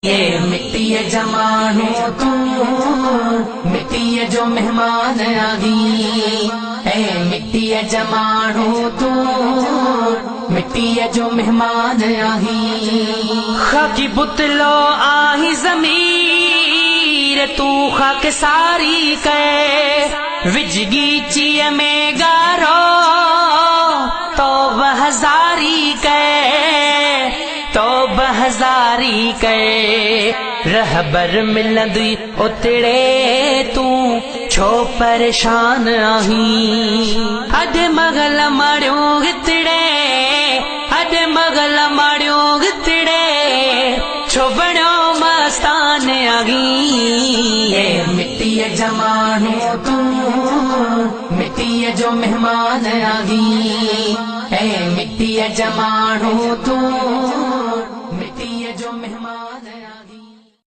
ये मिट्टी जमानो तू मिट्टी जो मेहमान आगी। ए मिट्टी जमानो तू मिट्टी जो मेहमान आही। खाकी बुतलो आही ज़मीर तू खाक सारी कै विजगी चिय में गारो तो बहजारी कै तो बहजारी कै रहबर मिलंदी उतड़े तू छो परेशान आही। अॾ मगल मारियो गितड़े अॾ मगल मारियो गितड़े छो बणियो मस्तान आगी। ये मिट्टी जमानो तू मिट्टी जो मेहमान आगी। ए मिट्टी जमानो तू मिट्टी जो मेहमान आगी।